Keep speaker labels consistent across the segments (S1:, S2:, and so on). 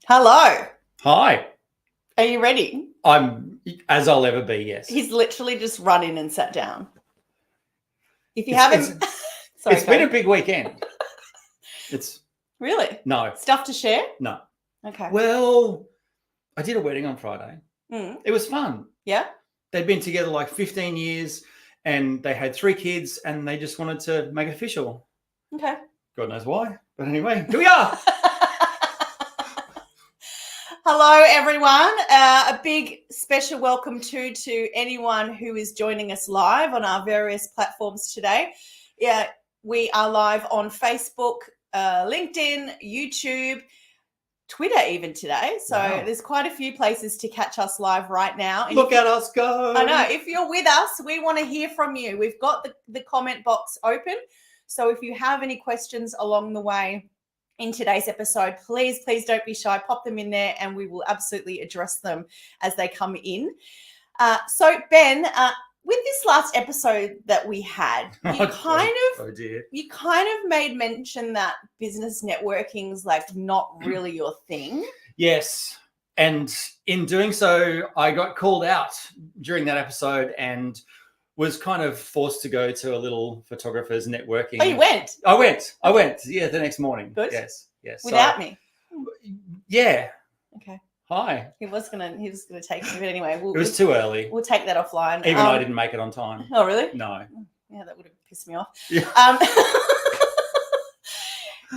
S1: Hello.
S2: Hi.
S1: Are you ready?
S2: I'm as I'll ever be, yes.
S1: He's literally just run in and sat down. If you haven't... Sorry,
S2: it's been a big weekend. It's...
S1: Really?
S2: No.
S1: Stuff to share?
S2: No.
S1: Okay.
S2: Well, I did a wedding on Friday. It was fun.
S1: Yeah?
S2: They'd been together like 15 years and they had 3 kids and they just wanted to make it official.
S1: Okay.
S2: God knows why. But anyway, here we are.
S1: Hello, everyone. A big special welcome to anyone who is joining us live on our various platforms today. Yeah, we are live on Facebook, LinkedIn, YouTube, Twitter even today. So There's quite a few places to catch us live right now. And
S2: look at us go.
S1: I know. If you're with us, we want to hear from you. We've got the comment box open. So if you have any questions along the way in today's episode, please don't be shy. Pop them in there and we will absolutely address them as they come in. So Ben, with this last episode that we had, you kind of made mention that business networking is like not really your thing.
S2: Yes. And in doing so, I got called out during that episode and was kind of forced to go to a little photographer's networking.
S1: Oh, you went?
S2: I went. Yeah, the next morning.
S1: Good.
S2: Yes.
S1: Without me?
S2: Yeah.
S1: Okay.
S2: Hi.
S1: He was gonna take me, but anyway,
S2: it was too early.
S1: We'll take that offline.
S2: Even I didn't make it on time.
S1: Oh, really?
S2: No.
S1: Yeah, that would have pissed me off.
S2: Yeah.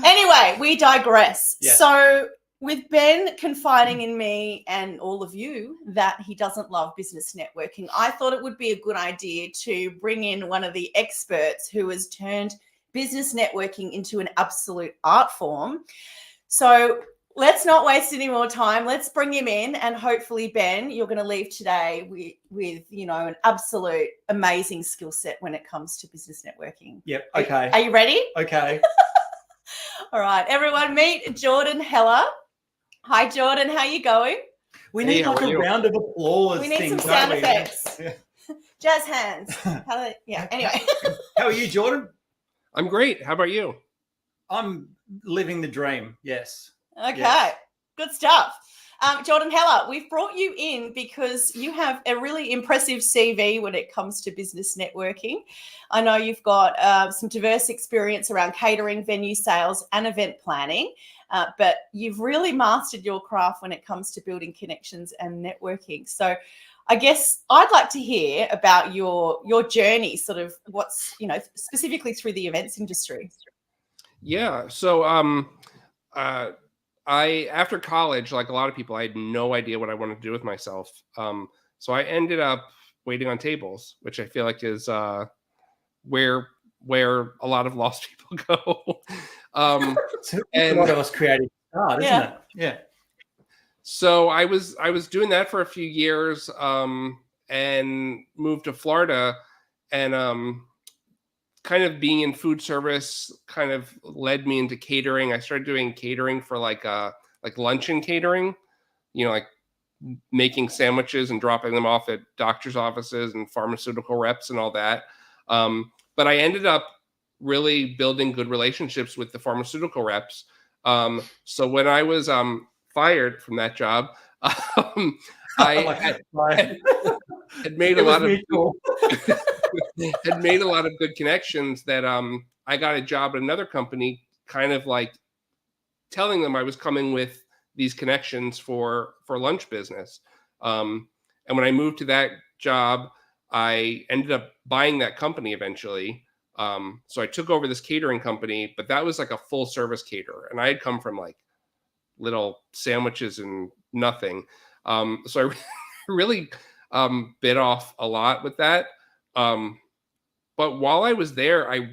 S1: Anyway, we digress.
S2: Yeah.
S1: So with Ben confiding in me and all of you that he doesn't love business networking, I thought it would be a good idea to bring in one of the experts who has turned business networking into an absolute art form. So let's not waste any more time. Let's bring him in, and hopefully, Ben, you're going to leave today with an absolute amazing skill set when it comes to business networking.
S2: Yep. Okay.
S1: Are you ready?
S2: Okay.
S1: All right, everyone, meet Jordan Heller. Hi, Jordan. How you going?
S2: We need like a round of applause.
S1: We need some sound effects. Jazz hands. Anyway.
S2: How are you, Jordan?
S3: I'm great. How about you?
S2: I'm living the dream. Yes.
S1: Okay.
S2: Yes.
S1: Good stuff. Jordan Heller, we've brought you in because you have a really impressive CV when it comes to business networking. I know you've got some diverse experience around catering, venue sales, and event planning, but you've really mastered your craft when it comes to building connections and networking. So I guess I'd like to hear about your journey, sort of what's, specifically through the events industry.
S3: Yeah. So I after college, like a lot of people, I had no idea what I wanted to do with myself. So I ended up waiting on tables, which I feel like is where a lot of lost people go.
S2: And a lot of us creative art, isn't it? Yeah.
S3: So I was doing that for a few years, and moved to Florida, and kind of being in food service kind of led me into catering. I started doing catering for like luncheon catering, like making sandwiches and dropping them off at doctor's offices and pharmaceutical reps and all that. But I ended up really building good relationships with the pharmaceutical reps. So when I was fired from that job, I had made a lot of had made a lot of good connections that I got a job at another company, kind of like telling them I was coming with these connections for lunch business. And when I moved to that job, I ended up buying that company eventually. So I took over this catering company, but that was like a full service caterer. And I had come from like little sandwiches and nothing. So I really bit off a lot with that. But while I was there, I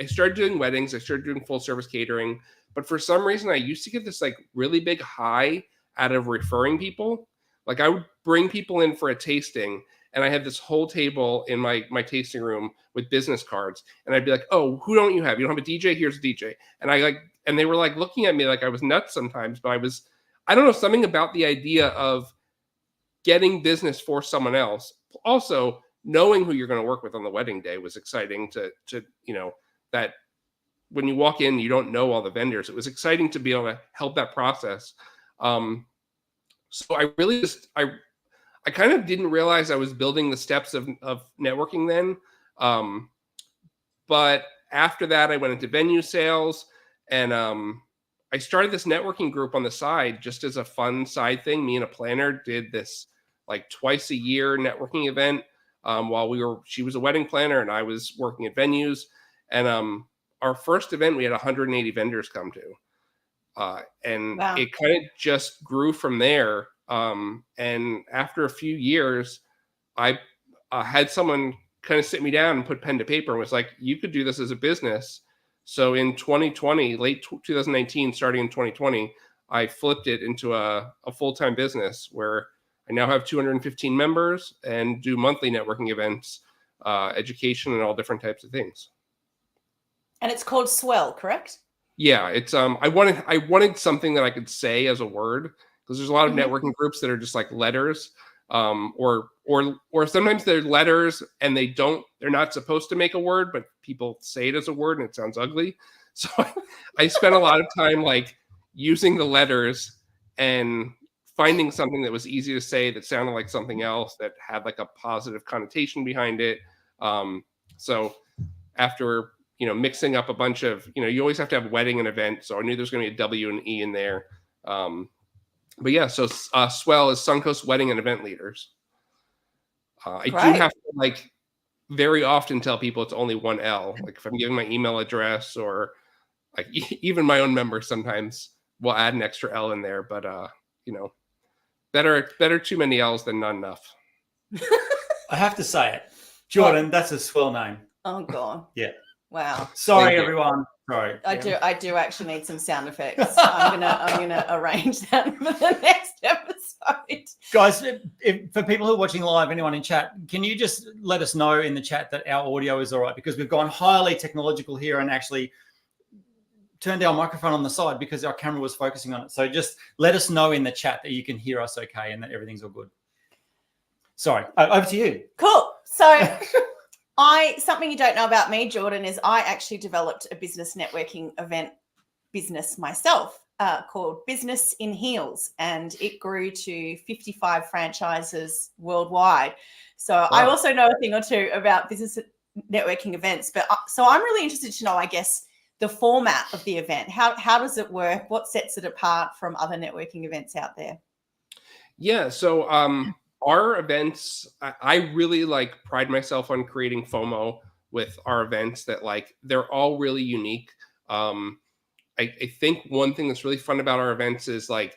S3: started doing weddings. I started doing full service catering. But for some reason, I used to get this like really big high out of referring people. Like I would bring people in for a tasting, and I had this whole table in my tasting room with business cards. And I'd be like, oh, who don't you have? You don't have a DJ? Here's a DJ. And they were like looking at me like I was nuts sometimes, but I don't know, something about the idea of getting business for someone else. Also, knowing who you're going to work with on the wedding day was exciting to that when you walk in, you don't know all the vendors. It was exciting to be able to help that process. So I really I kind of didn't realize I was building the steps of networking then. But after that, I went into venue sales, and I started this networking group on the side just as a fun side thing. Me and a planner did this like twice a year networking event while she was a wedding planner and I was working at venues. And our first event, we had 180 vendors come to. And
S1: Wow.
S3: it kind of just grew from there. And after a few years, I had someone kind of sit me down and put pen to paper and was like, you could do this as a business. So in 2020, late 2019, starting in 2020, I flipped it into a full-time business where I now have 215 members and do monthly networking events, education, and all different types of things.
S1: And it's called SWEL, correct?
S3: Yeah, it's I wanted something that I could say as a word, because there's a lot of networking groups that are just like letters, or sometimes they're letters and they're not supposed to make a word, but people say it as a word and it sounds ugly. So I spent a lot of time like using the letters and finding something that was easy to say that sounded like something else that had like a positive connotation behind it. So after mixing up a bunch of, you always have to have wedding and event. So I knew there's going to be a W and E in there. But yeah, so SWEL is Suncoast Wedding and Event Leaders. I do have to like very often tell people it's only one L. Like if I'm giving my email address or like even my own members sometimes will add an extra L in there. But better too many L's than not enough.
S2: I have to say it. Jordan, that's a SWEL name.
S1: Oh God.
S2: Yeah.
S1: Wow.
S2: Sorry, everyone. Sorry.
S1: I do actually need some sound effects. I'm gonna arrange that for the next episode.
S2: Guys, for people who are watching live, anyone in chat, can you just let us know in the chat that our audio is all right? Because we've gone highly technological here and actually turned our microphone on the side because our camera was focusing on it. So just let us know in the chat that you can hear us okay and that everything's all good. Sorry, over to you.
S1: Cool. So something you don't know about me, Jordan, is I actually developed a business networking event business myself called Business in Heels, and it grew to 55 franchises worldwide. So wow. I also know a thing or two about business networking events, but so I'm really interested to know, I guess, the format of the event. How does it work? What sets it apart from other networking events out there?
S3: Yeah, so our events, I really like pride myself on creating FOMO with our events that like they're all really unique. I think one thing that's really fun about our events is like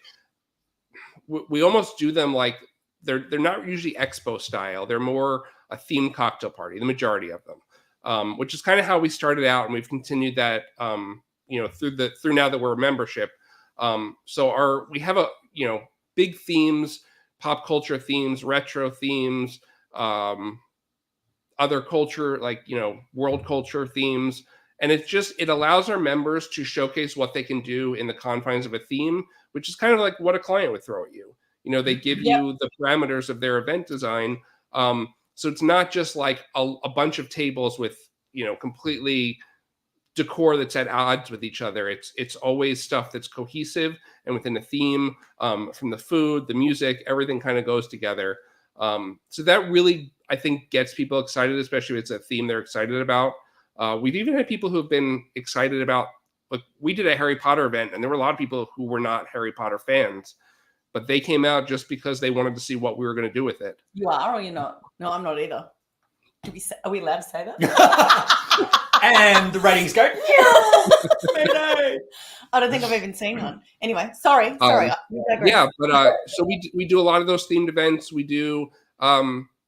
S3: we almost do them like they're not usually expo style. They're more a themed cocktail party, the majority of them, which is kind of how we started out, and we've continued that through now that we're a membership. So we have big themes. Pop culture themes, retro themes, other culture, like, world culture themes. And it allows our members to showcase what they can do in the confines of a theme, which is kind of like what a client would throw at you. They give you the parameters of their event design. So it's not just like a bunch of tables with, completely decor that's at odds with each other. It's always stuff that's cohesive and within a theme, from the food, the music, everything kind of goes together. So that really, I think, gets people excited, especially if it's a theme they're excited about. We've even had people who have been excited about, like, we did a Harry Potter event and there were a lot of people who were not Harry Potter fans, but they came out just because they wanted to see what we were going to do with it. You
S1: are, or you're not? No, I'm not either. Are we allowed to say that?
S2: And the ratings go.
S1: I don't think I've even seen one. Anyway, sorry.
S3: Yeah, but so we do a lot of those themed events. We do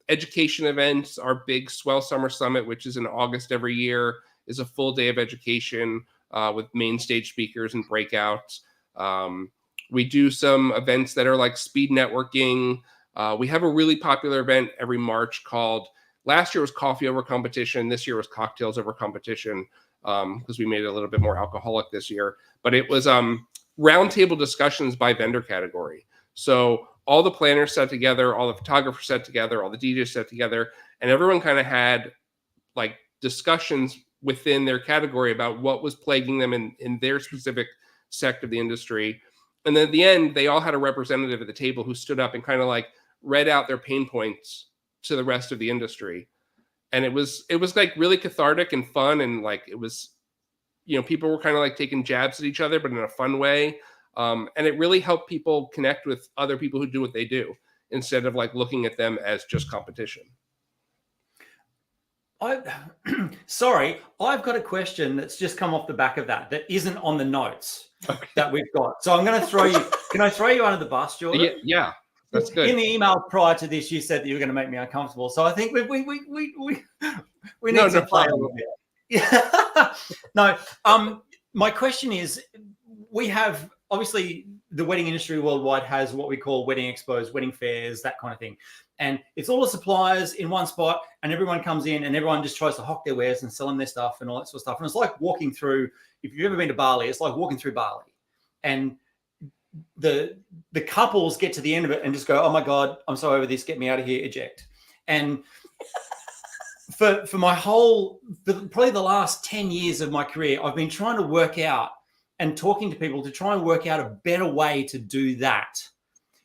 S3: education events. Our big SWEL Summer Summit, which is in August every year, is a full day of education with main stage speakers and breakouts. We do some events that are like speed networking. We have a really popular event every March called, last year was Coffee Over Competition. This year was Cocktails Over Competition, because we made it a little bit more alcoholic this year. But it was roundtable discussions by vendor category. So all the planners sat together, all the photographers sat together, all the DJs sat together, and everyone kind of had like discussions within their category about what was plaguing them in their specific sect of the industry. And then at the end, they all had a representative at the table who stood up and kind of like read out their pain points to the rest of the industry. And it was like really cathartic and fun. And like, it was, people were kind of like taking jabs at each other, but in a fun way. And it really helped people connect with other people who do what they do instead of like looking at them as just competition.
S2: Sorry, I've got a question that's just come off the back of that isn't on the notes that we've got. So I'm going to throw you. Can I throw you under the bus, Jordan?
S3: Yeah, that's good.
S2: In the email prior to this, you said that you were going to make me uncomfortable. So I think we need to play a little bit. Yeah. No. My question is, we have obviously the wedding industry worldwide has what we call wedding expos, wedding fairs, that kind of thing. And it's all the suppliers in one spot, and everyone comes in and everyone just tries to hawk their wares and sell them their stuff and all that sort of stuff. And it's like walking through, if you've ever been to Bali, it's like walking through Bali. And the couples get to the end of it and just go, oh my God, I'm so over this, get me out of here, eject. And for my probably the last 10 years of my career, I've been trying to work out and talking to people to try and work out a better way to do that.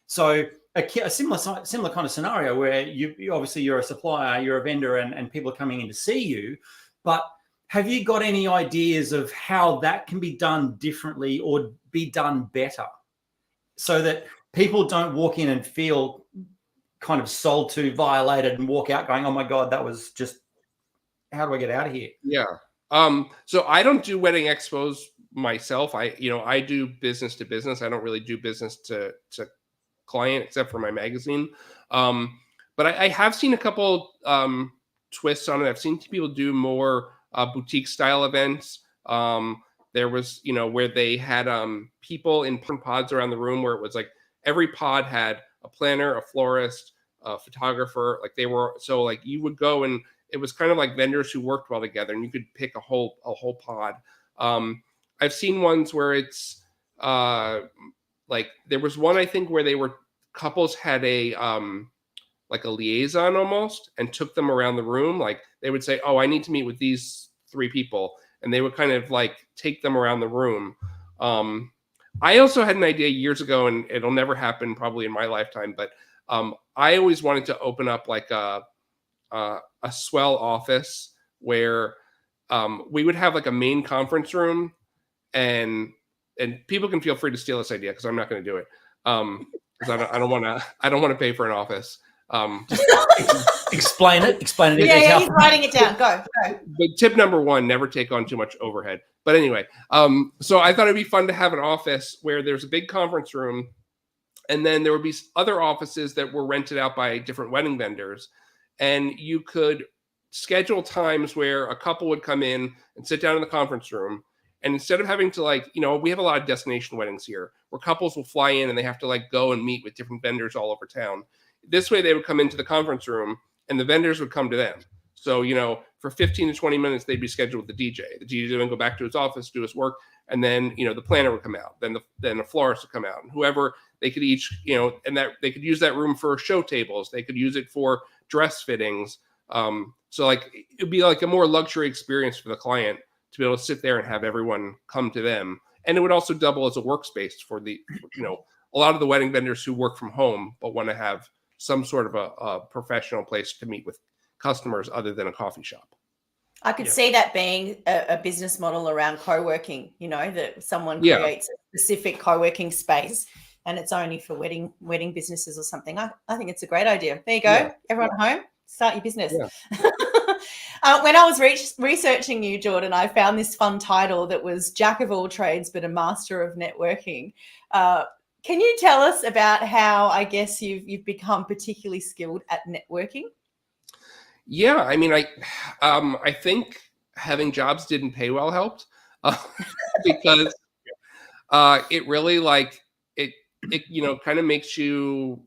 S2: So a similar kind of scenario where you obviously you're a supplier, you're a vendor, and people are coming in to see you. But have you got any ideas of how that can be done differently or be done better so that people don't walk in and feel kind of sold to, violated, and walk out going, oh my God, that was just, how do I get out of here?
S3: Yeah. So I don't do wedding expos myself. I do business to business. I don't really do business to client except for my magazine. But I have seen a couple twists on it. I've seen people do more boutique style events. There was, where they had people in pods around the room where it was like every pod had a planner, a florist, a photographer. Like so like you would go and it was kind of like vendors who worked well together and you could pick a whole pod. I've seen ones where it's like there was one, I think, where couples had a like a liaison almost and took them around the room. Like they would say, oh, I need to meet with these 3 people. And they would kind of like take them around the room. I also had an idea years ago, and it'll never happen probably in my lifetime, but I always wanted to open up like a SWEL office where we would have like a main conference room, and people can feel free to steal this idea because I'm not going to do it. Because I don't want to pay for an office.
S2: Explain it.
S1: Yeah, he's writing it down. Go.
S3: But tip number 1, never take on too much overhead. But anyway, so I thought it'd be fun to have an office where there's a big conference room, and then there would be other offices that were rented out by different wedding vendors, and you could schedule times where a couple would come in and sit down in the conference room. And instead of having to we have a lot of destination weddings here where couples will fly in and they have to go and meet with different vendors all over town. This way they would come into the conference room and the vendors would come to them. So, for 15 to 20 minutes, they'd be scheduled with the DJ. The DJ would then go back to his office, do his work. And then, the planner would come out. Then the florist would come out. And whoever, they could each, and that they could use that room for show tables. They could use it for dress fittings. So it'd be like a more luxury experience for the client to be able to sit there and have everyone come to them. And it would also double as a workspace for the, a lot of the wedding vendors who work from home, but want to have some sort of a professional place to meet with customers other than a coffee shop.
S1: I could see that being a business model around co-working, that someone creates a specific co-working space and it's only for wedding businesses or something. I think it's a great idea. There you go. Yeah. Everyone at home, start your business. Yeah. When I was researching you, Jordan, I found this fun title that was Jack of all trades, but a master of networking. Can you tell us about how, I guess, you've become particularly skilled at networking?
S3: Yeah, I mean, I think having jobs didn't pay well helped because it really it kind of makes you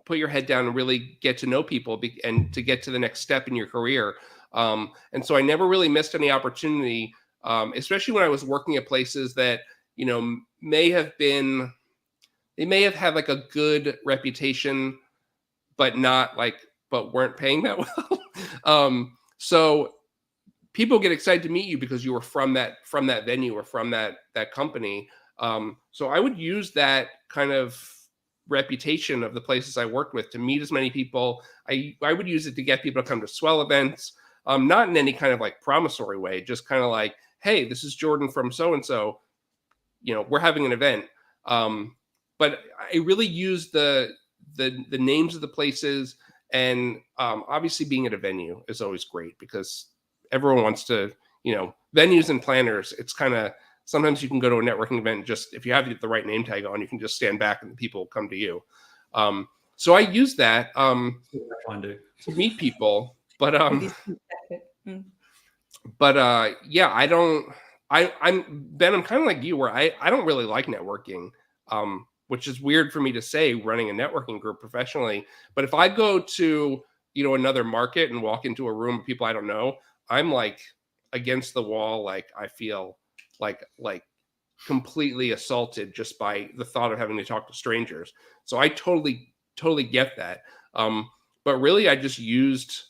S3: put your head down and really get to know people and to get to the next step in your career. And so I never really missed any opportunity, especially when I was working at places that, may have had like a good reputation, but weren't paying that well. So people get excited to meet you because you were from that venue or from that company. So I would use that kind of reputation of the places I worked with to meet as many people. I would use it to get people to come to SWEL events, not in any kind of like promissory way, just kind of like, hey, this is Jordan from so-and-so, we're having an event. But I really use the names of the places, and obviously being at a venue is always great because everyone wants to, venues and planners, it's kind of, sometimes you can go to a networking event, just if you have the right name tag on, you can just stand back and the people will come to you. So I use that to meet people, but yeah, I'm Ben, I'm kind of like you, where I don't really like networking, which is weird for me to say running a networking group professionally. But if I go to, another market and walk into a room of people I don't know, I'm like against the wall. Like I feel like completely assaulted just by the thought of having to talk to strangers. So I totally get that. But really I just used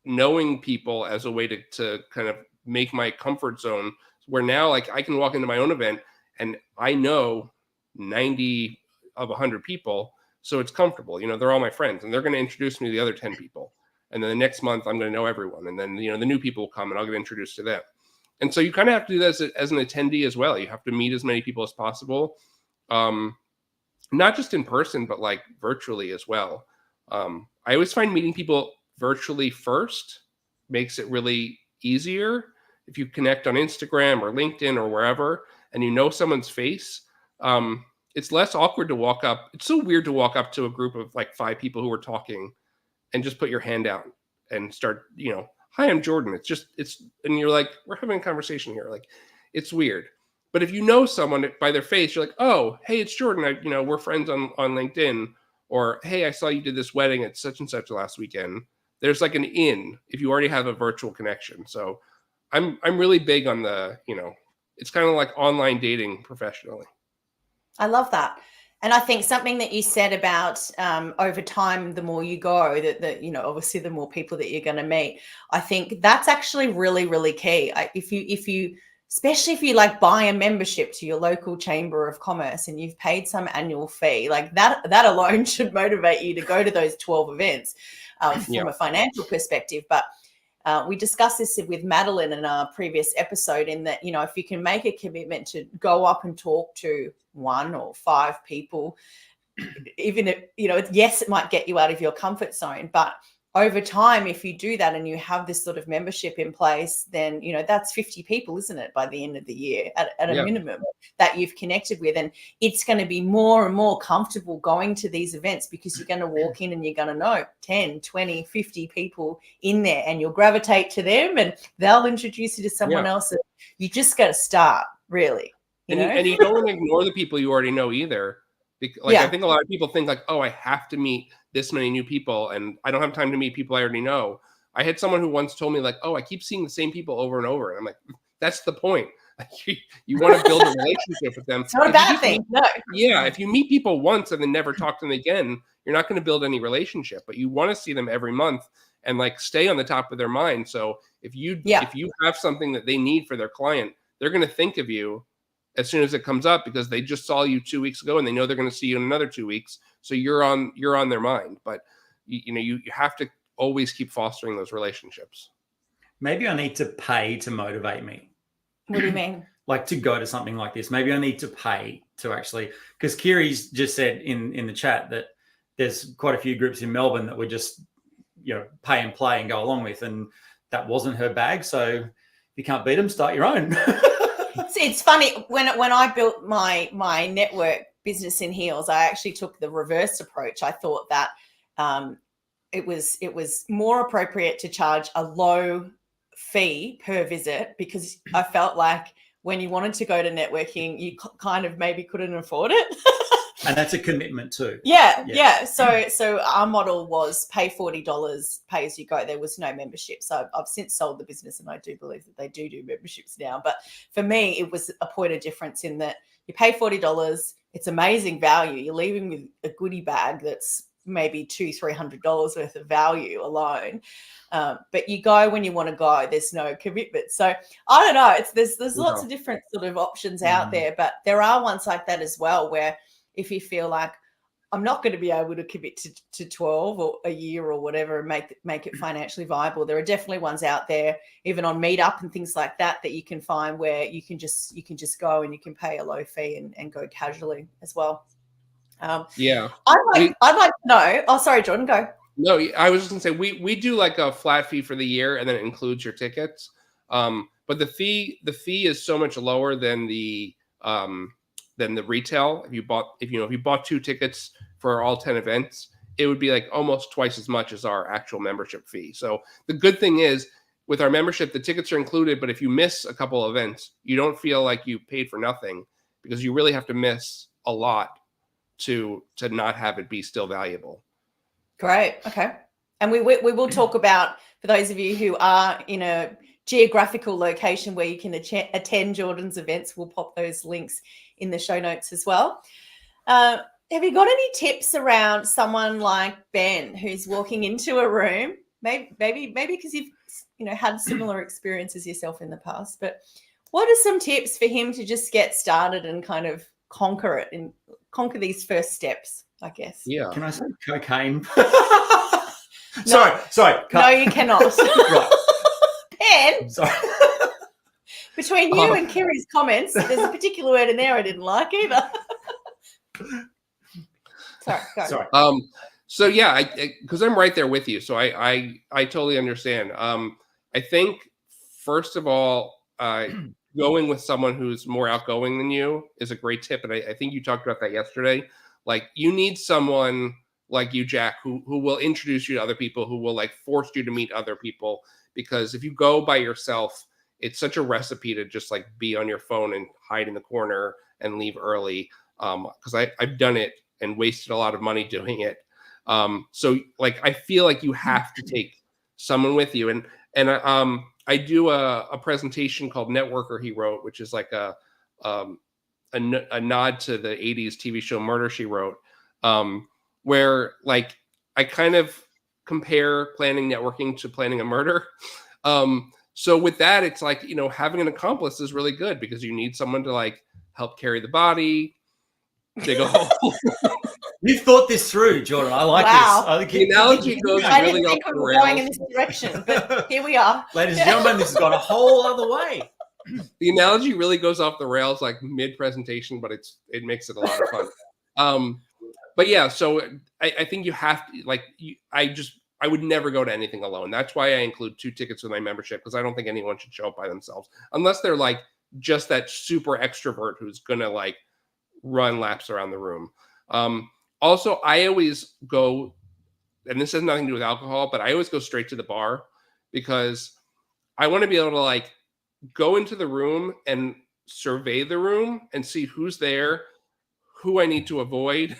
S3: knowing people as a way to kind of make my comfort zone, where now like I can walk into my own event and I know 90 of 100 people. So it's comfortable, they're all my friends and they're going to introduce me to the other 10 people. And then the next month I'm going to know everyone. And then, the new people will come and I'll get introduced to them. And so you kind of have to do that as an attendee as well. You have to meet as many people as possible. Not just in person, but like virtually as well. I always find meeting people virtually first makes it really easier. If you connect on Instagram or LinkedIn or wherever, and you know someone's face, it's less awkward to walk up. It's so weird to walk up to a group of like 5 people who are talking and just put your hand out and start, hi, I'm Jordan. And you're like, we're having a conversation here. Like, it's weird. But if you know someone by their face, you're like, oh, hey, it's Jordan. We're friends on LinkedIn. Or, hey, I saw you did this wedding at such and such last weekend. There's like an in if you already have a virtual connection. So I'm really big on the, it's kind of like online dating professionally.
S1: I love that. And I think something that you said about over time, the more you go, that obviously the more people that you're going to meet. I think that's actually really, really key. If you, especially if you like buy a membership to your local chamber of commerce and you've paid some annual fee, like that alone should motivate you to go to those 12 events from a financial perspective. But we discussed this with Madeline in our previous episode, in that, if you can make a commitment to go up and talk to 1 or 5 people, even if, yes, it might get you out of your comfort zone, but over time, if you do that and you have this sort of membership in place, then, that's 50 people, isn't it, by the end of the year at a minimum that you've connected with. And it's going to be more and more comfortable going to these events because you're going to walk in and you're going to know 10, 20, 50 people in there, and you'll gravitate to them and they'll introduce you to someone else. And you just got to start, really.
S3: And you don't want to ignore the people you already know either. I think a lot of people think like, oh, I have to meet this many new people and I don't have time to meet people I already know. I had someone who once told me like, oh, I keep seeing the same people over and over. And I'm like, that's the point. You want to build a relationship with them.
S1: It's not a bad thing. No.
S3: Yeah. If you meet people once and then never talk to them again, you're not going to build any relationship, but you want to see them every month and like stay on the top of their mind. So if you have something that they need for their client, they're going to think of you as soon as it comes up because they just saw you 2 weeks ago and they know they're going to see you in another 2 weeks. So you're on their mind, but you have to always keep fostering those relationships.
S2: Maybe I need to pay to motivate me.
S1: What do you mean?
S2: Like to go to something like this. Maybe I need to pay to actually, because Kiri's just said in the chat that there's quite a few groups in Melbourne that would just, pay and play and go along with. And that wasn't her bag. So if you can't beat them, start your own.
S1: It's funny, when I built my network business in heels, I actually took the reverse approach. I thought that it was more appropriate to charge a low fee per visit, because I felt like when you wanted to go to networking, you kind of maybe couldn't afford it.
S2: And that's a commitment too.
S1: Yeah. So our model was pay $40, pay as you go. There was no membership. So I've since sold the business, and I do believe that they do memberships now. But for me, it was a point of difference in that you pay $40. It's amazing value. You're leaving with a goodie bag that's maybe $200-300 worth of value alone. But you go when you want to go. There's no commitment. So I don't know. There's lots of different sort of options out there, but there are ones like that as well, where if you feel like I'm not going to be able to commit to 12 or a year or whatever and make it financially viable, there are definitely ones out there, even on Meetup and things like that you can find where you can just go and you can pay a low fee and go casually as well.
S3: Yeah.
S1: I'd like to know. Oh, sorry, Jordan, go.
S3: No, I was just gonna say we do like a flat fee for the year, and then it includes your tickets. But the fee is so much lower than the retail. If you bought 2 tickets for all 10 events, it would be like almost twice as much as our actual membership fee. So the good thing is, with our membership, the tickets are included, but if you miss a couple of events, you don't feel like you paid for nothing, because you really have to miss a lot to not have it be still valuable.
S1: Great. Okay. And we will talk about, for those of you who are in a geographical location where you can attend Jordan's events, we'll pop those links in the show notes as well. Have you got any tips around someone like Ben who's walking into a room, maybe because you've had similar experiences yourself in the past, but what are some tips for him to just get started and kind of conquer it and conquer these first steps, I guess?
S3: Yeah.
S2: Can I say cocaine?
S1: No.
S2: Sorry.
S1: No, you cannot.
S2: Right.
S1: Ben,
S2: Sorry.
S1: between you and Kiri's comments, there's a particular word in there I didn't like either. Sorry, go.
S2: Sorry.
S3: So yeah, because I'm right there with you, so I totally understand. I think first of all, going with someone who's more outgoing than you is a great tip, and I think you talked about that yesterday. Like, you need someone like you, Jack, who will introduce you to other people, who will like force you to meet other people, because if you go by yourself, it's such a recipe to just like be on your phone and hide in the corner and leave early. Because I've done it and wasted a lot of money doing it. So like, I feel like you have to take someone with you. And I do a presentation called Networker, he wrote, which is like a nod to the 80s TV show Murder, She Wrote, where like I kind of compare planning networking to planning a murder. So with that, it's like, having an accomplice is really good, because you need someone to like help carry the body, dig a hole.
S2: You've thought this through, Jordan. I like
S1: wow.
S2: this. I think
S3: the analogy goes
S1: I
S3: really
S1: didn't think
S3: off
S1: we
S3: the
S1: were
S3: rails.
S1: going in this direction, but here we are.
S2: Ladies and gentlemen, this has gone a whole other way.
S3: The analogy really goes off the rails like mid-presentation, but it makes it a lot of fun. But yeah, so I think you have to, like, I would never go to anything alone. That's why I include 2 tickets with my membership, because I don't think anyone should show up by themselves, unless they're like just that super extrovert who's gonna like run laps around the room. Also, I always go, and this has nothing to do with alcohol, but I always go straight to the bar, because I want to be able to like go into the room and survey the room and see who's there, who I need to avoid,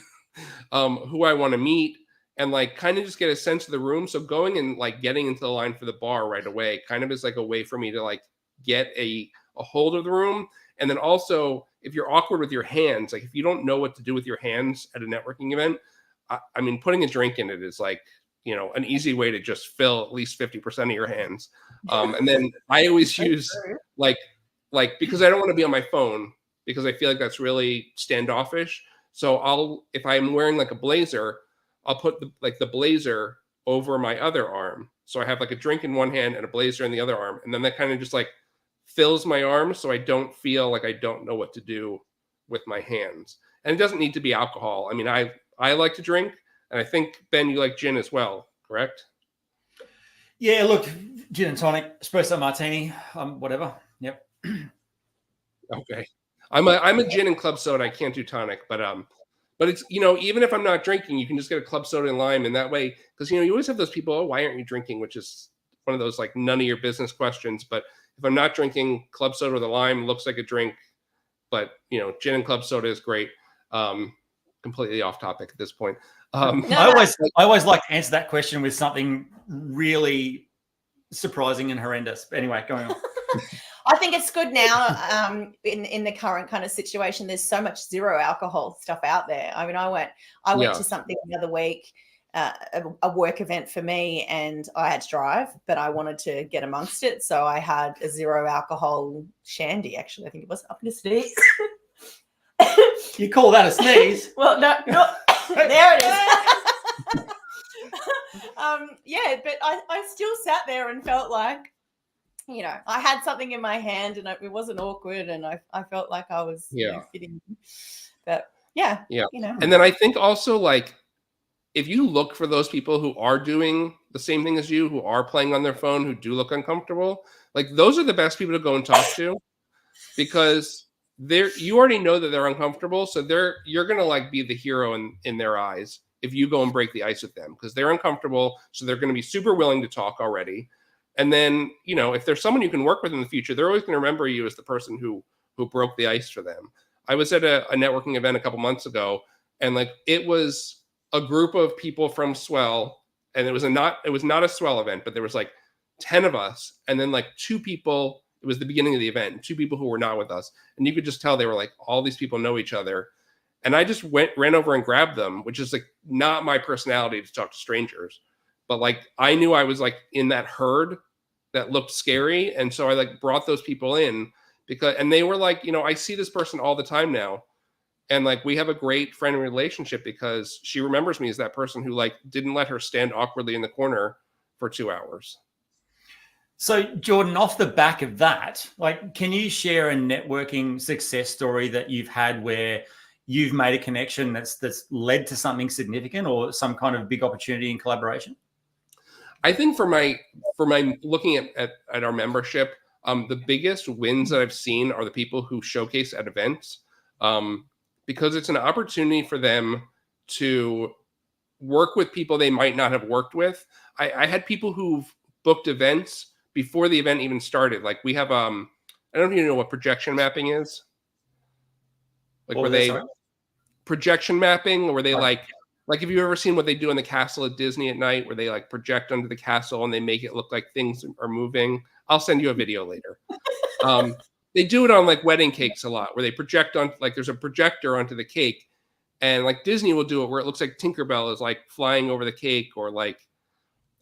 S3: who I want to meet, and like kind of just get a sense of the room. So going and like getting into the line for the bar right away kind of is like a way for me to like get a hold of the room. And then also, if you're awkward with your hands, like if you don't know what to do with your hands at a networking event, I mean, putting a drink in it is like, an easy way to just fill at least 50% of your hands. And then I always use like, because I don't want to be on my phone, because I feel like that's really standoffish. So if I'm wearing like a blazer, I'll put the blazer over my other arm. So I have like a drink in one hand and a blazer in the other arm. And then that kind of just like fills my arm, so I don't feel like I don't know what to do with my hands. And it doesn't need to be alcohol. I mean, I like to drink, and I think, Ben, you like gin as well, correct?
S2: Yeah, look, gin and tonic, espresso martini, whatever. Yep.
S3: Okay. I'm a gin and club soda. I can't do tonic, but it's, even if I'm not drinking, you can just get a club soda and lime, and that way, because you always have those people, oh, why aren't you drinking? Which is one of those like none of your business questions. But if I'm not drinking, club soda with a lime looks like a drink, but gin and club soda is great. Completely off topic at this point.
S2: I always like to answer that question with something really surprising and horrendous. But anyway, going on.
S1: I think it's good now in the current kind of situation. There's so much zero alcohol stuff out there. I mean, I went to something the other week, a work event for me, and I had to drive, but I wanted to get amongst it. So I had a 0 alcohol shandy, actually. I think it was up in a sneeze.
S2: You call that a sneeze?
S1: Well, no, there it is. Yeah, but I still sat there and felt like, you know, I had something in my hand and it wasn't awkward, and I felt like I was fitting. But yeah, you know.
S3: And then I think also, like, if you look for those people who are doing the same thing as you, who are playing on their phone, who do look uncomfortable, like, those are the best people to go and talk to, because you already know that they're uncomfortable, so you're gonna like be the hero in their eyes if you go and break the ice with them, because they're uncomfortable, so they're gonna be super willing to talk already. And then, you know, if there's someone you can work with in the future, they're always going to remember you as the person who broke the ice for them. I was at a networking event a couple months ago, and like, it was a group of people from SWEL, and it was not a SWEL event, but there was like 10 of us, and then like 2 people. It was the beginning of the event, 2 people who were not with us, and you could just tell they were like, all these people know each other. And I just ran over and grabbed them, which is like not my personality to talk to strangers. But like, I knew I was like in that herd that looked scary. And so I like brought those people in, and they were like, you know, I see this person all the time now. And like, we have a great friendly relationship because she remembers me as that person who like didn't let her stand awkwardly in the corner for 2 hours.
S2: So Jordan, off the back of that, like, can you share a networking success story that you've had where you've made a connection that's led to something significant or some kind of big opportunity in collaboration?
S3: I think for my looking at our membership, the biggest wins that I've seen are the people who showcase at events, because it's an opportunity for them to work with people they might not have worked with. I had people who've booked events before the event even started. Like, we have, I don't know if you know what projection mapping is. Like, projection mapping, where they like, have you ever seen what they do in the castle at Disney at night, where they like project onto the castle and they make it look like things are moving? I'll send you a video later. They do it on like wedding cakes a lot, where they project on, like, there's a projector onto the cake, and like Disney will do it where it looks like Tinkerbell is like flying over the cake, or like,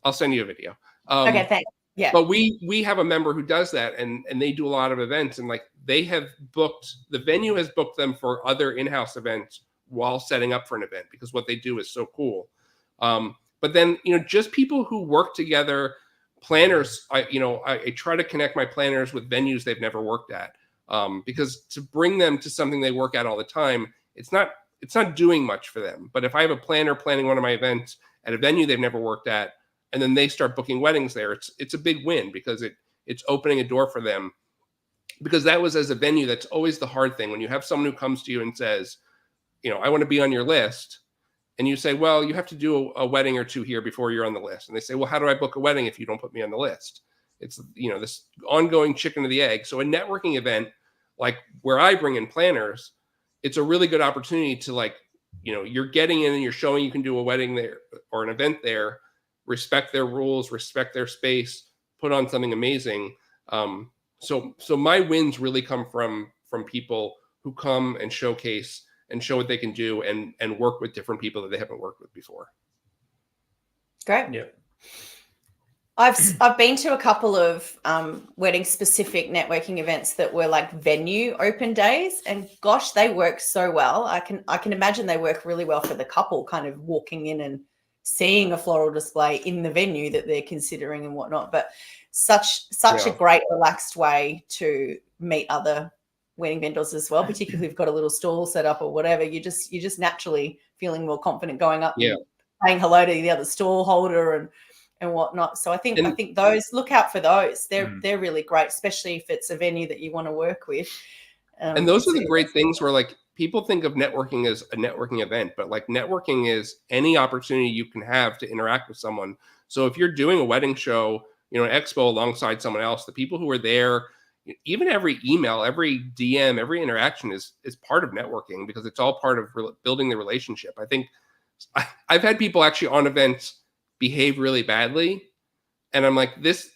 S3: I'll send you a video.
S1: Okay, thanks. Yeah.
S3: But we have a member who does that, and they do a lot of events, and like, they have booked, the venue has booked them for other in-house events while setting up for an event, because what they do is so cool. But then, you know, just people who work together, planners, I try to connect my planners with venues they've never worked at, because to bring them to something they work at all the time, it's not doing much for them. But if I have a planner planning one of my events at a venue they've never worked at, and then they start booking weddings there, it's a big win, because it's opening a door for them. Because that was, as a venue, that's always the hard thing. When you have someone who comes to you and says, you know, I want to be on your list, and you say, well, you have to do a wedding or 2 here before you're on the list. And they say, well, how do I book a wedding if you don't put me on the list? It's, you know, this ongoing chicken or the egg. So a networking event, like where I bring in planners, it's a really good opportunity to, like, you know, you're getting in and you're showing you can do a wedding there or an event there, respect their rules, respect their space, put on something amazing. So my wins really come from people who come and showcase and show what they can do, and work with different people that they haven't worked with before.
S1: Great.
S2: Yeah.
S1: I've been to a couple of wedding specific networking events that were like venue open days, and gosh, they work so well. I can imagine they work really well for the couple, kind of walking in and seeing a floral display in the venue that they're considering and whatnot. But such a great relaxed way to meet other wedding vendors as well, particularly if you've got a little stall set up or whatever. You're just naturally feeling more confident going up and saying hello to the other stall holder and whatnot. So I think those, look out for those. They're really great, especially if it's a venue that you want to work with.
S3: And those are the great things where, like, people think of networking as a networking event, but like, networking is any opportunity you can have to interact with someone. So if you're doing a wedding show, you know, an expo alongside someone else, the people who are there, even every email, every DM, every interaction is part of networking, because it's all part of building the relationship. I think I've had people actually on events behave really badly, and I'm like, this,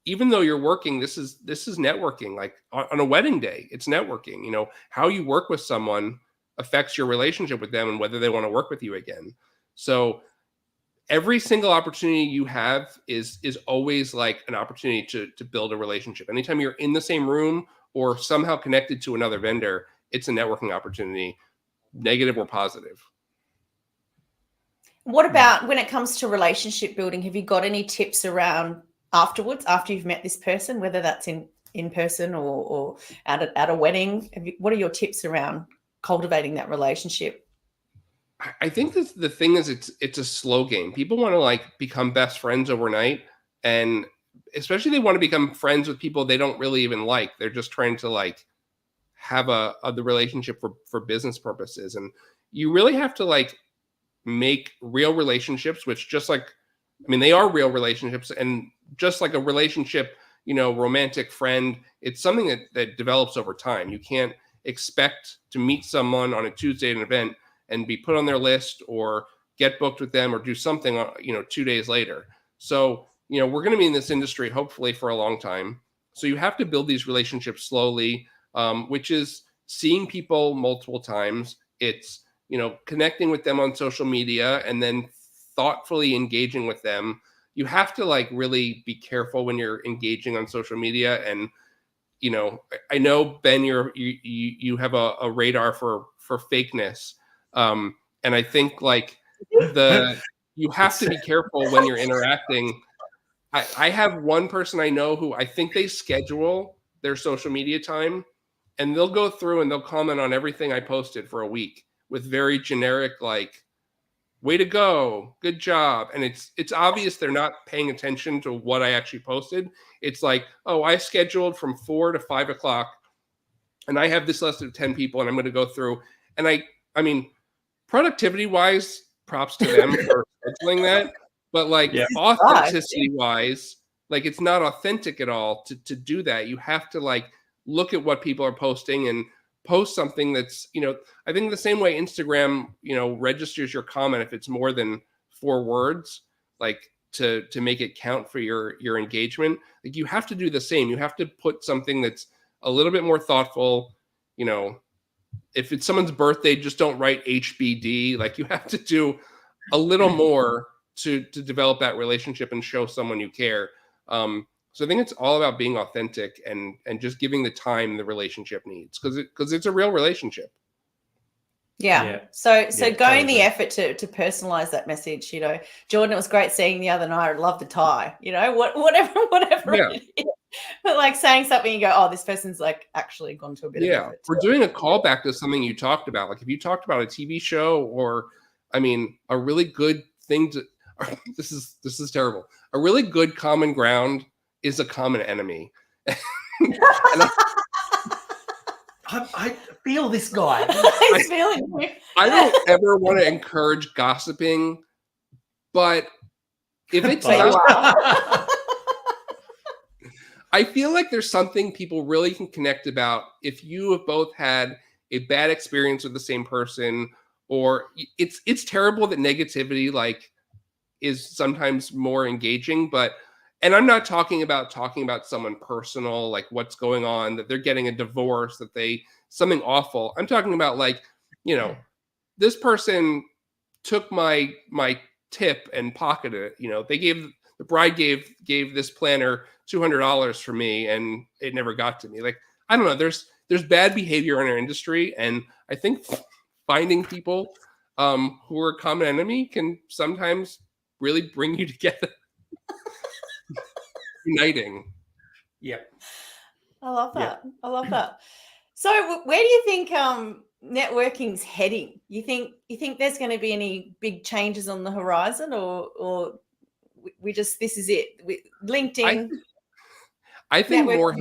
S3: even though you're working, this is networking. Like, on a wedding day, it's networking. You know, how you work with someone affects your relationship with them and whether they want to work with you again. So every single opportunity you have is always like an opportunity to build a relationship. Anytime you're in the same room or somehow connected to another vendor, it's a networking opportunity, negative or positive.
S1: What about when it comes to relationship building? Have you got any tips around afterwards, after you've met this person, whether that's in person or at a wedding? What are your tips around cultivating that relationship?
S3: I think the thing is it's a slow game. People want to like become best friends overnight, and especially they want to become friends with people they don't really even like. They're just trying to like have the relationship for business purposes, and you really have to like make real relationships, which just like, I mean, they are real relationships, and just like a relationship, you know, romantic friend, it's something that develops over time. You can't expect to meet someone on a Tuesday at an event and be put on their list or get booked with them or do something, you know, 2 days later. So, you know, we're going to be in this industry hopefully for a long time. So you have to build these relationships slowly, which is seeing people multiple times. It's, you know, connecting with them on social media and then thoughtfully engaging with them. You have to like really be careful when you're engaging on social media. And, you know, I know, Ben, you have a radar for fakeness. And I think like you have to be careful when you're interacting. I have one person I know who I think they schedule their social media time, and they'll go through and they'll comment on everything I posted for a week with very generic, like, way to go, good job. And it's obvious they're not paying attention to what I actually posted. It's like, oh, I scheduled from 4 to 5 o'clock and I have this list of 10 people and I'm going to go through. And I mean, productivity wise, props to them for scheduling that. But like authenticity wise, like it's not authentic at all to do that. You have to like look at what people are posting and post something that's, you know, I think the same way Instagram, you know, registers your comment if it's more than 4 words, like to make it count for your engagement. Like you have to do the same. You have to put something that's a little bit more thoughtful. You know, if it's someone's birthday, just don't write HBD. Like you have to do a little more to develop that relationship and show someone you care. So I think it's all about being authentic and just giving the time the relationship needs, because it's a real relationship.
S1: Yeah. So going the effort to personalize that message, you know, Jordan, it was great seeing the other night. I love the tie, you know, whatever
S3: Yeah.
S1: it is. But like saying something, you go, oh, this person's like actually gone to a bit of effort.
S3: We're doing a callback to something you talked about. Like if you talked about a TV show, or I mean, a really good thing to this is terrible. A really good common ground is a common enemy.
S2: I feel this guy.
S1: He's feeling you.
S3: I don't ever want to encourage gossiping, but if it's not, I feel like there's something people really can connect about if you have both had a bad experience with the same person, or it's terrible that negativity like is sometimes more engaging, and I'm not talking about someone personal, like what's going on, that they're getting a divorce, that something awful. I'm talking about like, you know, this person took my tip and pocketed it. You know, the bride gave this planner $200 for me and it never got to me. Like, I don't know, there's bad behavior in our industry. And I think finding people who are a common enemy can sometimes really bring you together. Uniting.
S2: Yep.
S1: I love that. I love that. So where do you think networking's heading? You think there's going to be any big changes on the horizon, or we just, this is it? LinkedIn.
S3: I think more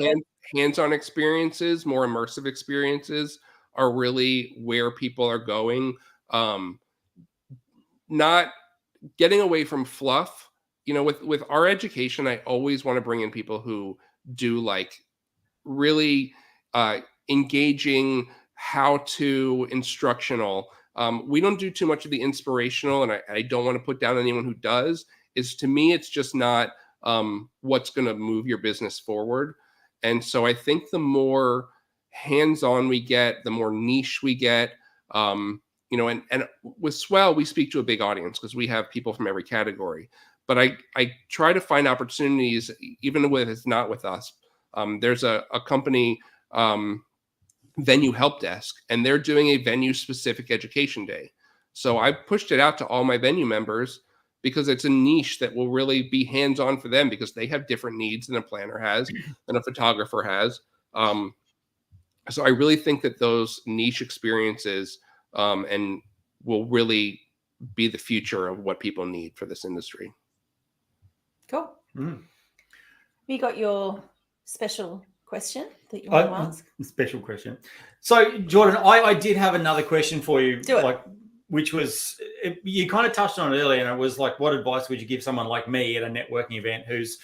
S3: hands-on experiences, more immersive experiences are really where people are going. Not getting away from fluff. You know, with our education, I always want to bring in people who do like really engaging, how-to, instructional. We don't do too much of the inspirational, and I don't want to put down anyone who does. To me, it's just not what's going to move your business forward. And so I think the more hands-on we get, the more niche we get, you know, and with SWEL, we speak to a big audience because we have people from every category. But I try to find opportunities, even when it's not with us. There's a company, Venue Help Desk, and they're doing a venue-specific education day. So I pushed it out to all my venue members because it's a niche that will really be hands-on for them because they have different needs than a planner has, than a photographer has. So I really think that those niche experiences and will really be the future of what people need for this industry.
S1: Cool. You got your special question that you want to ask?
S2: Special question. So, Jordan, I did have another question for you.
S1: Do it.
S2: Which was, you kind of touched on it earlier, and it was like, what advice would you give someone like me at a networking event who's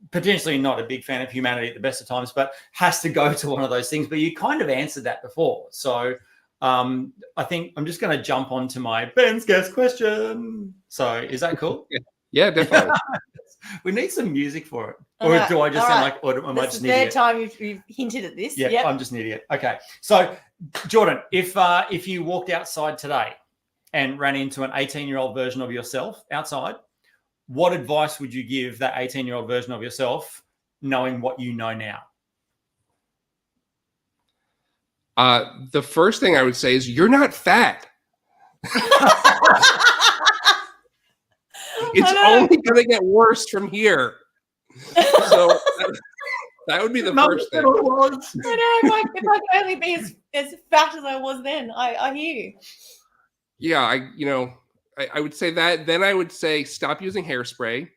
S2: potentially not a big fan of humanity at the best of times, but has to go to one of those things? But you kind of answered that before. So I think I'm just going to jump onto my Ben's guest question. So is that cool?
S3: Yeah, definitely.
S2: We need some music for it. Or do I just sound like, or am I just an idiot?
S1: This is the third time you've hinted at this.
S2: Yeah, I'm just an idiot. Okay. So, Jordan, if you walked outside today and ran into an 18-year-old version of yourself outside, what advice would you give that 18-year-old version of yourself knowing what you know now?
S3: The first thing I would say is you're not fat. It's only going to get worse from here. So that would be the first thing.
S1: I know, if I could only be as fat as I was then. I hear you.
S3: Yeah, I would say that. Then I would say stop using hairspray.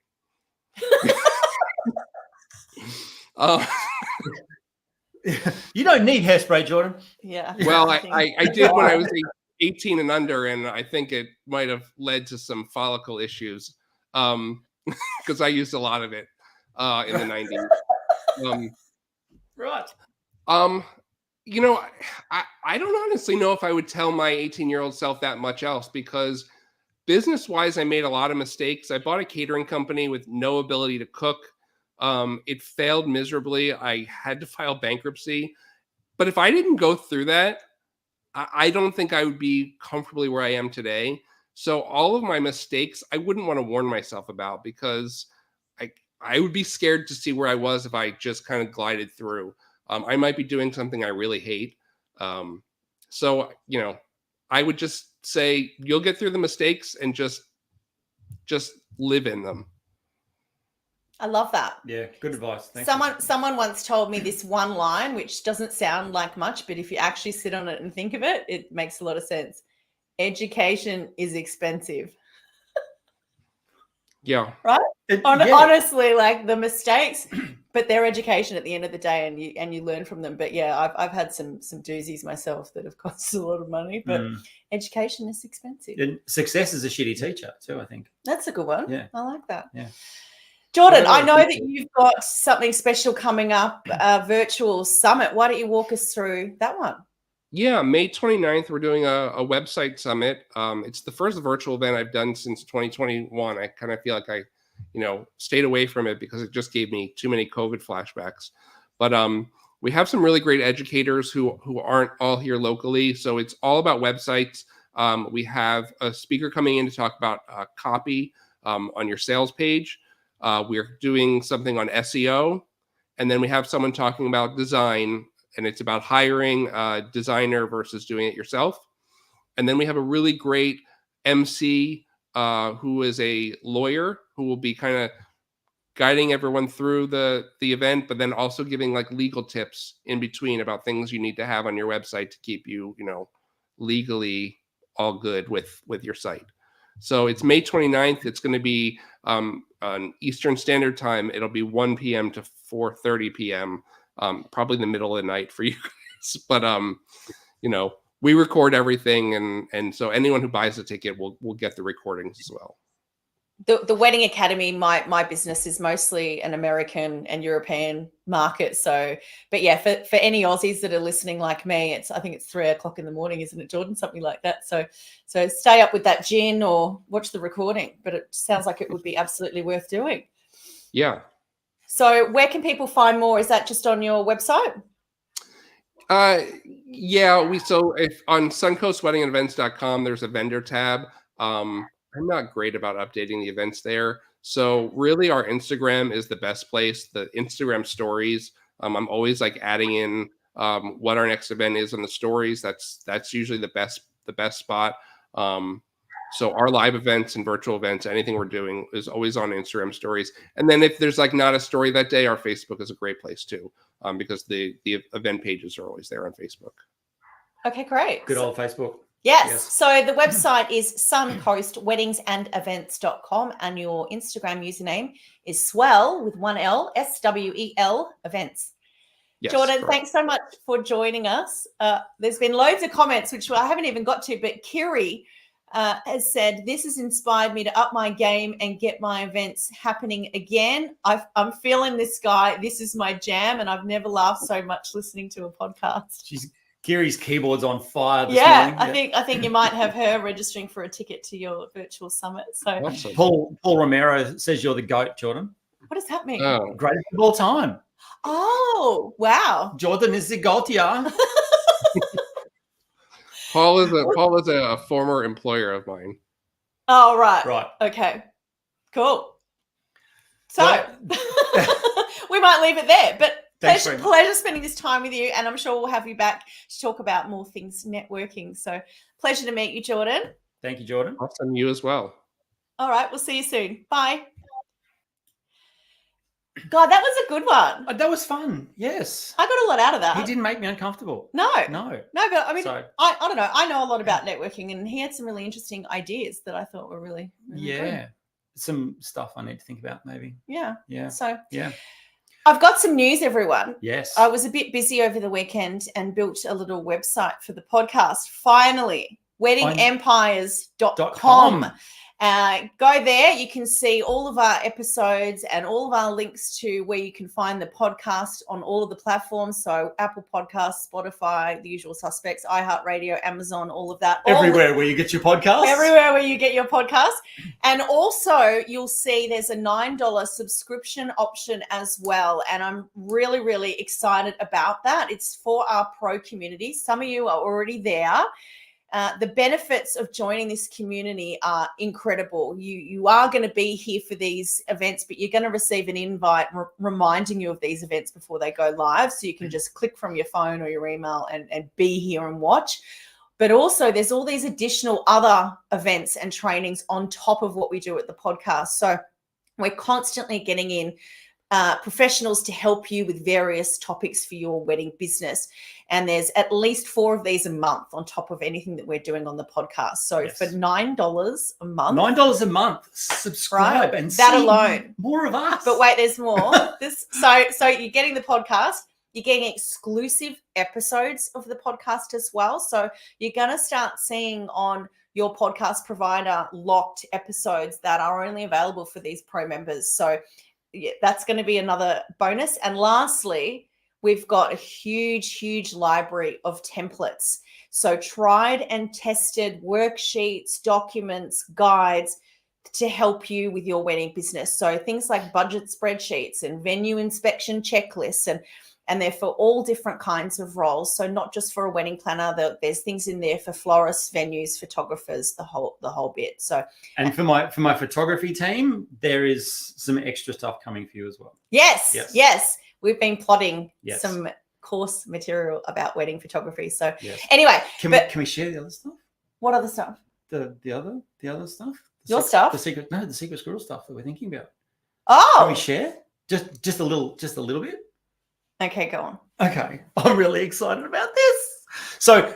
S2: You don't need hairspray, Jordan.
S1: Yeah.
S3: Well, I did when I was 18 and under, and I think it might have led to some follicle issues because I used a lot of it in the 90s.
S1: Right.
S3: I don't honestly know if I would tell my 18-year-old self that much else, because business-wise, I made a lot of mistakes. I bought a catering company with no ability to cook. It failed miserably. I had to file bankruptcy. But if I didn't go through that, I don't think I would be comfortably where I am today. So all of my mistakes, I wouldn't want to warn myself about, because I would be scared to see where I was if I just kind of glided through. I might be doing something I really hate. So, I would just say you'll get through the mistakes and just live in them.
S1: I love that.
S2: Yeah, good advice. Thank
S1: Someone once told me this one line, which doesn't sound like much, but if you actually sit on it and think of it, it makes a lot of sense. Education is expensive.
S3: Yeah.
S1: Right? Honestly, like the mistakes, but they're education at the end of the day, and you learn from them. But yeah, I've had some doozies myself that have cost a lot of money, but education is expensive.
S2: And success is a shitty teacher too, I think.
S1: That's a good one.
S2: Yeah.
S1: I like that.
S2: Yeah.
S1: Jordan, I know that you've got something special coming up, a virtual summit. Why don't you walk us through that one?
S3: Yeah, May 29th, we're doing a website summit. It's the first virtual event I've done since 2021. I kind of feel like I, stayed away from it because it just gave me too many COVID flashbacks. But we have some really great educators who aren't all here locally. So it's all about websites. We have a speaker coming in to talk about copy on your sales page. We're doing something on SEO. And then we have someone talking about design, and it's about hiring a designer versus doing it yourself. And then we have a really great MC who is a lawyer who will be kind of guiding everyone through the event, but then also giving like legal tips in between about things you need to have on your website to keep you, legally all good with your site. So it's May 29th. It's going to be on Eastern Standard Time. It'll be 1 p.m. to 4:30 p.m. Probably the middle of the night for you guys. But we record everything, and so anyone who buys a ticket will get the recordings as well.
S1: The Wedding Academy, my business is mostly an American and European market. So, but yeah, for any Aussies that are listening like me, I think it's 3 o'clock in the morning, isn't it, Jordan? Something like that. So stay up with that gin or watch the recording. But it sounds like it would be absolutely worth doing.
S3: Yeah.
S1: So where can people find more? Is that just on your website?
S3: Yeah, so if on suncoastweddingevents.com, there's a vendor tab. I'm not great about updating the events there. So really our Instagram is the best place. The Instagram stories, I'm always like adding in what our next event is on the stories. That's usually the best spot. So our live events and virtual events, anything we're doing is always on Instagram stories. And then if there's like not a story that day, our Facebook is a great place too, because the event pages are always there on Facebook.
S1: Okay, great.
S2: Good old Facebook.
S1: Yes. So the website is suncoastweddingsandevents.com, and your Instagram username is SWEL with one L, SWEL events.
S3: Yes,
S1: Jordan,
S3: correct.
S1: thanks so much for joining us. There's been loads of comments, which I haven't even got to, but Kiri has said, this has inspired me to up my game and get my events happening again. I'm feeling this guy. This is my jam, and I've never laughed so much listening to a podcast.
S2: Kiri's keyboard's on fire this
S1: morning. I think you might have her registering for a ticket to your virtual summit. So
S3: Awesome.
S2: Paul Romero says you're the GOAT, Jordan.
S1: What does that mean?
S3: Oh.
S2: Greatest of all time.
S1: Oh, wow.
S2: Jordan is the GOAT, yeah.
S3: Paul is a former employer of mine.
S1: Oh, right.
S2: Right.
S1: Okay. Cool. So we might leave it there, but pleasure spending this time with you, and I'm sure we'll have you back to talk about more things networking. So pleasure to meet you, Jordan.
S2: Thank you, Jordan.
S3: Awesome. You as well.
S1: All right. We'll see you soon. Bye. God, that was a good one.
S2: That was fun. Yes.
S1: I got a lot out of that.
S2: He didn't make me uncomfortable.
S1: No, but I mean, I don't know. I know a lot about networking, and he had some really interesting ideas that I thought were really good.
S2: Some stuff I need to think about maybe.
S1: Yeah. So
S2: yeah.
S1: I've got some news, everyone.
S2: Yes.
S1: I was a bit busy over the weekend and built a little website for the podcast. Finally, weddingempires.com. Go there. You can see all of our episodes and all of our links to where you can find the podcast on all of the platforms. So Apple Podcasts, Spotify, the usual suspects, iHeartRadio, Amazon, all of that.
S2: Everywhere where you get your podcast.
S1: Everywhere where you get your podcast. And also you'll see there's a $9 subscription option as well. And I'm really, really excited about that. It's for our pro community. Some of you are already there. The benefits of joining this community are incredible. You are going to be here for these events, but you're going to receive an invite reminding you of these events before they go live. So you can just click from your phone or your email and be here and watch. But also there's all these additional other events and trainings on top of what we do at the podcast. So we're constantly getting in professionals to help you with various topics for your wedding business. And there's at least 4 of these a month on top of anything that we're doing on the podcast. So for $9 a month.
S2: $9 a month, subscribe and
S1: that
S2: see
S1: alone.
S2: More of us.
S1: But wait, there's more. So you're getting the podcast. You're getting exclusive episodes of the podcast as well. So you're going to start seeing on your podcast provider locked episodes that are only available for these pro members. So that's going to be another bonus. And lastly, we've got a huge library of templates. So tried and tested worksheets, documents, guides to help you with your wedding business. So things like budget spreadsheets and venue inspection checklists, and they're for all different kinds of roles. So not just for a wedding planner, there's things in there for florists, venues, photographers, the whole bit. So,
S2: and for my photography team, there is some extra stuff coming for you as well.
S1: Yes. We've been plotting some course material about wedding photography. So anyway,
S2: can we share the other stuff?
S1: What other stuff?
S2: The other stuff.
S1: Stuff.
S2: The secret squirrel stuff that we're thinking about.
S1: Oh,
S2: can we share just a little bit?
S1: Okay, go on.
S2: Okay, I'm really excited about this. So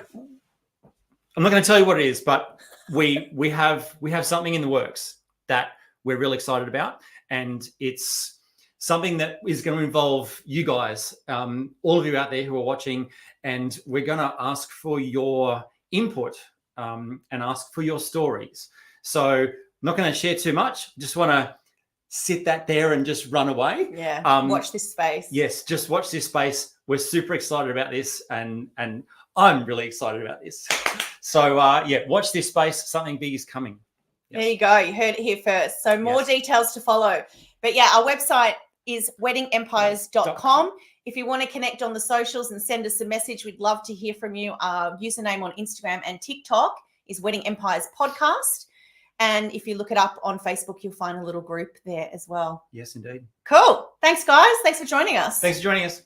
S2: I'm not going to tell you what it is, but we have something in the works that we're really excited about, and it's something that is going to involve you guys, all of you out there who are watching, and we're going to ask for your input and ask for your stories. So I'm not going to share too much. Just want to sit that there and just run away.
S1: Watch this space.
S2: Yes, just watch this space. We're super excited about this, and I'm really excited about this. So watch this space. Something big is coming.
S1: There you go. You heard it here first. So more details to follow. But our website is weddingempires.com. If you want to connect on the socials and send us a message, we'd love to hear from you. Our username on Instagram and TikTok is Wedding Empires Podcast. And if you look it up on Facebook, you'll find a little group there as well.
S2: Yes, indeed.
S1: Cool. Thanks, guys. Thanks for joining us.
S2: Thanks for joining us.